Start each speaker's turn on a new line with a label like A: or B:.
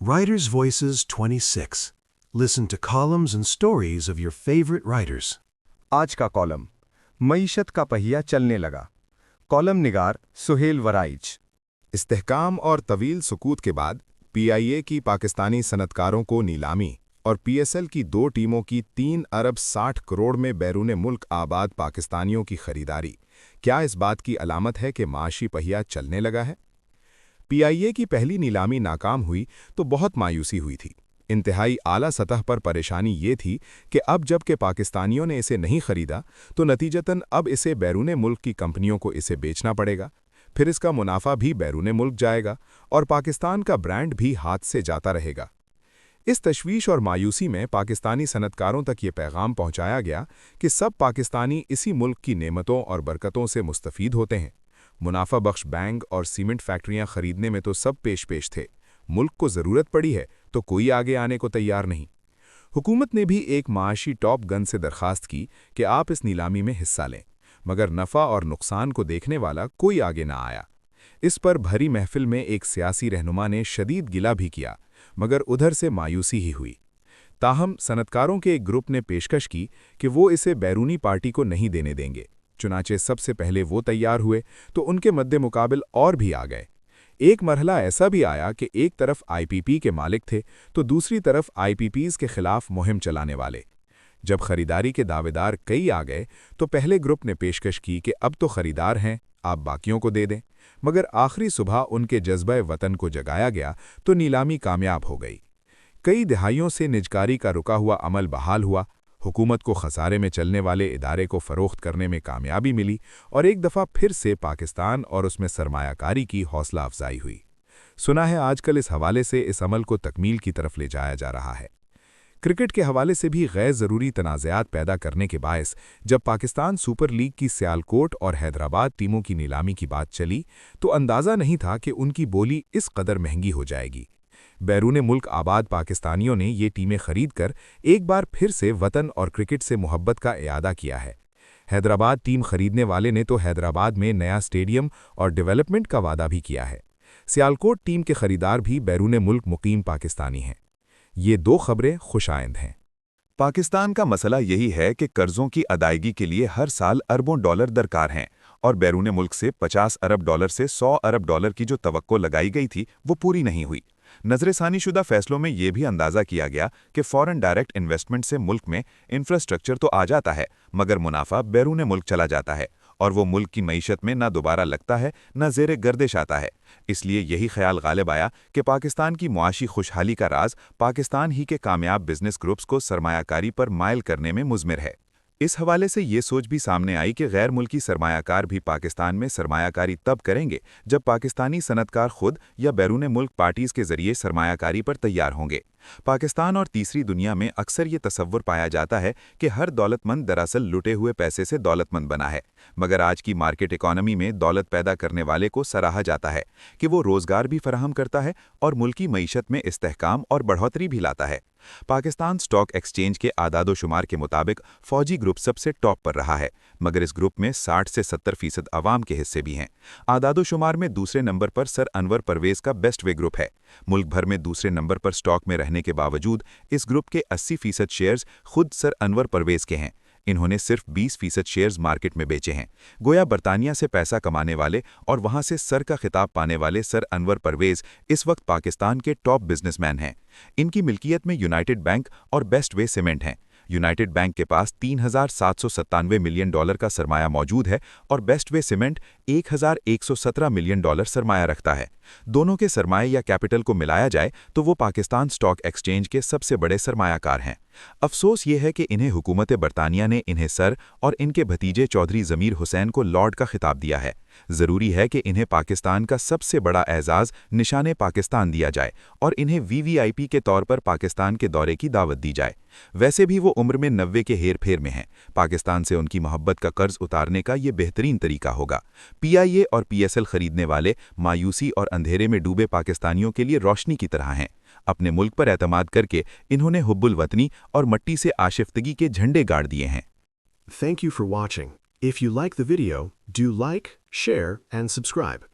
A: Writers' Voices 26. Listen to columns and stories of your favorite writers.
B: आज का column मईशत का पहिया चलने लगा। कॉलम निगार सुहेल वराइच।
C: इस्तेहकाम और तवील सुकूत के बाद पीआईए की पाकिस्तानी सनतकारों को नीलामी और पीएसएल की दो टीमों की 3 अरब 60 करोड़ में बैरून मुल्क आबाद पाकिस्तानियों की खरीदारी क्या इस बात की अलामत है कि माशी पहिया चलने लगा है? पीआईए की पहली नीलामी नाकाम हुई तो बहुत मायूसी हुई थी। इंतहाई आला सतह पर परेशानी ये थी कि अब जब के पाकिस्तानियों ने इसे नहीं खरीदा तो नतीजतन अब इसे बैरून मुल्क की कंपनियों को इसे बेचना पड़ेगा, फिर इसका मुनाफा भी बैरून मुल्क जाएगा और पाकिस्तान का ब्रांड भी हाथ से जाता रहेगा। इस तशवीश और मायूसी में पाकिस्तानी सनतकारों तक ये पैगाम पहुंचाया गया कि सब पाकिस्तानी इसी मुल्क की नेमतों और बरकतों से मुस्तफ़ीद होते हैं। मुनाफा बख्श बैंक और सीमेंट फैक्ट्रियां खरीदने में तो सब पेश थे, मुल्क को ज़रूरत पड़ी है तो कोई आगे आने को तैयार नहीं। हुकूमत ने भी एक माशी टॉप गन से दरखास्त की कि आप इस नीलामी में हिस्सा लें, मगर नफ़ा और नुकसान को देखने वाला कोई आगे ना आया। इस पर भरी महफिल में एक सियासी रहनुमा ने शदीद गिला भी किया, मगर उधर से मायूसी ही हुई। ताहम सनतकारों के एक ग्रुप ने पेशकश की कि वो इसे बैरूनी पार्टी को नहीं देने देंगे। चुनाचे सबसे पहले वो तैयार हुए तो उनके मद्दे मुकाबिल और भी आ गए। एक मरहला ऐसा भी आया कि एक तरफ आईपीपी के मालिक थे तो दूसरी तरफ आईपीपीज़ के खिलाफ मुहिम चलाने वाले। जब खरीदारी के दावेदार कई आ गए तो पहले ग्रुप ने पेशकश की कि अब तो खरीदार हैं, आप बाकियों को दे दें, मगर आखिरी सुबह उनके जज्बे वतन को जगाया गया तो नीलामी कामयाब हो गई। कई दिहाइयों से निजकारी का रुका हुआ अमल बहाल हुआ, हुकूमत को खसारे में चलने वाले इदारे को फ़रोख्त करने में कामयाबी मिली और एक दफ़ा फिर से पाकिस्तान और उसमें सरमायाकारी की हौसला अफजाई हुई। सुना है आजकल इस हवाले से इस अमल को तकमील की तरफ ले जाया जा रहा है। क्रिकेट के हवाले से भी गैर ज़रूरी तनाज़ात पैदा करने के बायस जब पाकिस्तान सुपर लीग की सियालकोट और हैदराबाद टीमों की नीलामी की बात चली तो अंदाज़ा नहीं था कि उनकी बोली इस कदर महंगी हो जाएगी। बैरून मुल्क आबाद पाकिस्तानियों ने ये टीमें खरीदकर एक बार फिर से वतन और क्रिकेट से मोहब्बत का इयादा किया है। हैदराबाद टीम खरीदने वाले ने तो हैदराबाद में नया स्टेडियम और डेवलपमेंट का वादा भी किया है। सियालकोट टीम के खरीदार भी बैरून मुल्क मुकीम पाकिस्तानी हैं। ये दो खबरें खुशाइंद हैं।
D: पाकिस्तान का मसला यही है कि कर्जों की अदायगी के लिए हर साल अरबों डॉलर दरकार हैं और बैरून मुल्क से 50 अरब डॉलर से 100 अरब डॉलर की जो तवक्को लगाई गई थी वो पूरी नहीं हुई। नजरसानी शुदा फैसलों में यह भी अंदाज़ा किया गया कि फॉरेन डायरेक्ट इन्वेस्टमेंट से मुल्क में इंफ्रास्ट्रक्चर तो आ जाता है मगर मुनाफा बैरून मुल्क चला जाता है और वो मुल्क की मईशत में ना दोबारा लगता है ना ज़ेरे गर्दिश आता है। इसलिए यही ख्याल गालिब आया कि पाकिस्तान की मुआशी खुशहाली का राज पाकिस्तान ही के कामयाब बिजनेस ग्रुप्स को सरमायाकारी पर मायल करने में मुज़मिर है। इस हवाले से ये सोच भी सामने आई कि गैर मुल्की सरमायाकार भी पाकिस्तान में सरमायाकारी तब करेंगे जब पाकिस्तानी सनतकार खुद या बैरून मुल्क पार्टीज़ के ज़रिए सरमायाकारी पर तैयार होंगे। पाकिस्तान और तीसरी दुनिया में अक्सर ये तसव्वुर पाया जाता है कि हर दौलतमंद दरअसल लुटे हुए पैसे से दौलतमंद बना है, मगर आज की मार्केट इकॉनमी में दौलत पैदा करने वाले को सराहा जाता है कि वो रोज़गार भी फराहम करता है और मुल्की मईशत में इस्तेहकाम और बढ़ोतरी भी लाता है। पाकिस्तान स्टॉक एक्सचेंज के आदादोशुमार के मुताबिक फौजी ग्रुप सबसे टॉप पर रहा है, मगर इस ग्रुप में 60 से 70% अवाम के हिस्से भी हैं। आदादोशुमार में दूसरे नंबर पर सर अनवर परवेज़ का बेस्ट वे ग्रुप है। मुल्क भर में दूसरे नंबर पर स्टॉक में रहने के बावजूद इस ग्रुप के 80% शेयर्स खुद सर अनवर परवेज़ के हैं। इन्होंने सिर्फ 20% शेयर्स मार्केट में बेचे हैं। गोया बरतानिया से पैसा कमाने वाले और वहां से सर का खिताब पाने वाले सर अनवर परवेज़ इस वक्त पाकिस्तान के टॉप बिजनेसमैन हैं। इनकी मिल्कियत में यूनाइटेड बैंक और बेस्ट वे सीमेंट हैं। यूनाइटेड बैंक के पास 3,797 मिलियन डॉलर का सरमाया मौजूद है और Bestway Cement 1,117 million dollar सरमाया रखता है। दोनों के सरमाए या कैपिटल को मिलाया जाए तो वो पाकिस्तान स्टॉक एक्सचेंज के सबसे बड़े सरमायाकार हैं। अफसोस ये है कि इन्हें हुकूमत बरतानिया ने इन्हें सर और इनके भतीजे चौधरी ज़मीर हुसैन को लॉर्ड का खिताब दिया है। ज़रूरी है कि इन्हें पाकिस्तान का सबसे बड़ा एजाज़ निशाने पाकिस्तान दिया जाए और इन्हें वीवीआईपी के तौर पर पाकिस्तान के दौरे की दावत दी जाए। वैसे भी वो उम्र में 90 के हेर फेर में हैं। पाकिस्तान से उनकी मोहब्बत का कर्ज उतारने का ये बेहतरीन तरीका होगा। पीआईए और पीएसएल खरीदने वाले मायूसी और अंधेरे में डूबे पाकिस्तानियों के लिए रोशनी की तरह हैं। अपने मुल्क पर एतमाद करके इन्होंने हुब्बुल वतनी और मट्टी से आशिफ्तगी के झंडे गाड़ दिए हैं।
A: Thank you for watching. If you like the video, do like, share, and subscribe.